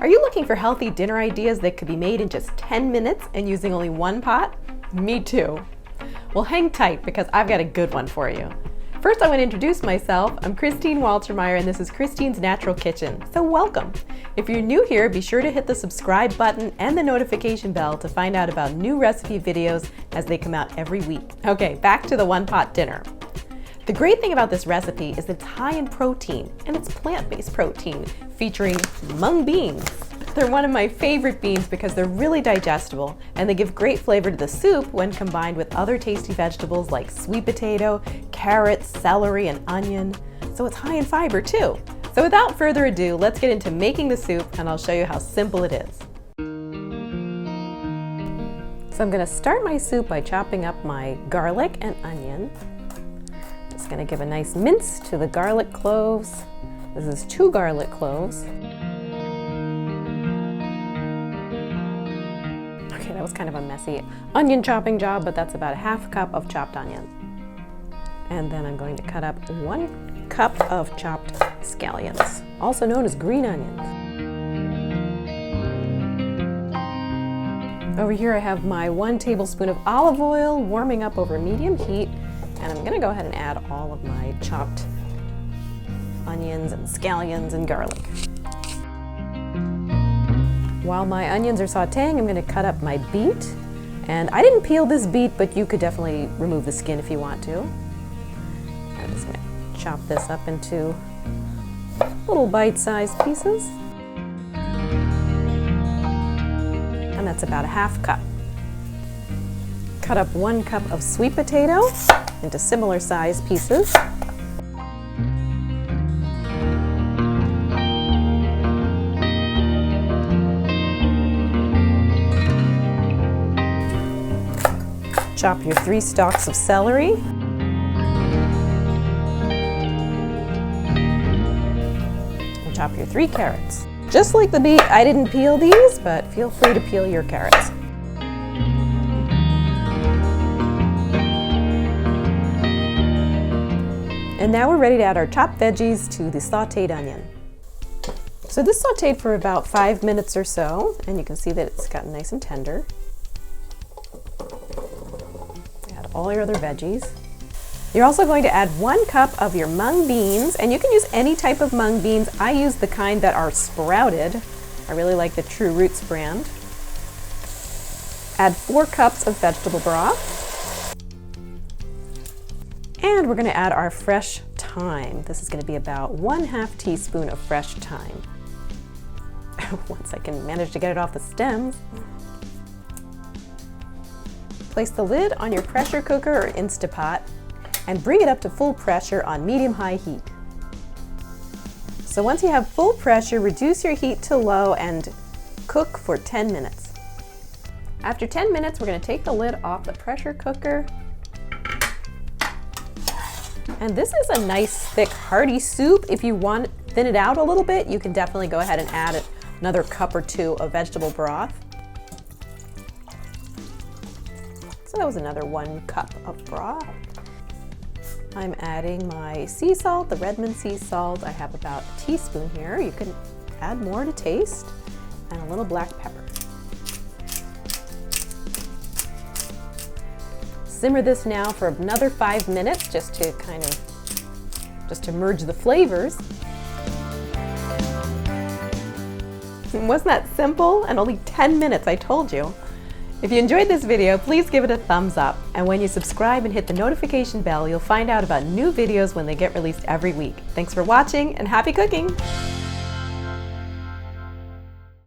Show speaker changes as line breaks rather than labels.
Are you looking for healthy dinner ideas that could be made in just 10 minutes and using only one pot? Me too. Well, hang tight because I've got a good one for you. First, I want to introduce myself. I'm Christine Waltermeyer and this is Christine's Natural Kitchen, so welcome. If you're new here, be sure to hit the subscribe button and the notification bell to find out about new recipe videos as they come out every week. Okay, back to the one-pot dinner. The great thing about this recipe is that it's high in protein, and it's plant-based protein, featuring mung beans. They're one of my favorite beans because they're really digestible, and they give great flavor to the soup when combined with other tasty vegetables like sweet potato, carrots, celery, and onion. So it's high in fiber too. So without further ado, let's get into making the soup, and I'll show you how simple it is. So I'm going to start my soup by chopping up my garlic and onion. Just going to give a nice mince to the garlic cloves. This is 2 garlic cloves. Okay, that was kind of a messy onion chopping job, but that's about a ½ cup of chopped onion. And then I'm going to cut up 1 cup of chopped scallions, also known as green onions. Over here I have my 1 tablespoon of olive oil warming up over medium heat, and I'm going to go ahead and add all of my chopped onions and scallions and garlic. While my onions are sauteing, I'm going to cut up my beet. And I didn't peel this beet, but you could definitely remove the skin if you want to. I'm just going to chop this up into little bite-sized pieces. And that's about a ½ cup. Cut up 1 cup of sweet potato into similar sized pieces. Chop your 3 stalks of celery. And chop your 3 carrots. Just like the beet, I didn't peel these, but feel free to peel your carrots. And now we're ready to add our chopped veggies to the sauteed onion. So this sauteed for about 5 minutes or so, and you can see that it's gotten nice and tender. Add all your other veggies. You're also going to add 1 cup of your mung beans, and you can use any type of mung beans. I use the kind that are sprouted. I really like the True Roots brand. Add 4 cups of vegetable broth. And we're going to add our fresh thyme. This is going to be about 1/2 teaspoon of fresh thyme. Once I can manage to get it off the stems. Place the lid on your pressure cooker or Instapot and bring it up to full pressure on medium-high heat. So once you have full pressure, reduce your heat to low and cook for 10 minutes. After 10 minutes, we're going to take the lid off the pressure cooker. And this is a nice, thick, hearty soup. If you want to thin it out a little bit, you can definitely go ahead and add another cup or 2 of vegetable broth. So that was another 1 cup of broth. I'm adding my sea salt, the Redmond sea salt. I have about a teaspoon here. You can add more to taste, and a little black pepper. Simmer this now for another 5 minutes just to merge the flavors. Wasn't that simple? And only 10 minutes, I told you. If you enjoyed this video, please give it a thumbs up. And when you subscribe and hit the notification bell, you'll find out about new videos when they get released every week. Thanks for watching and happy cooking!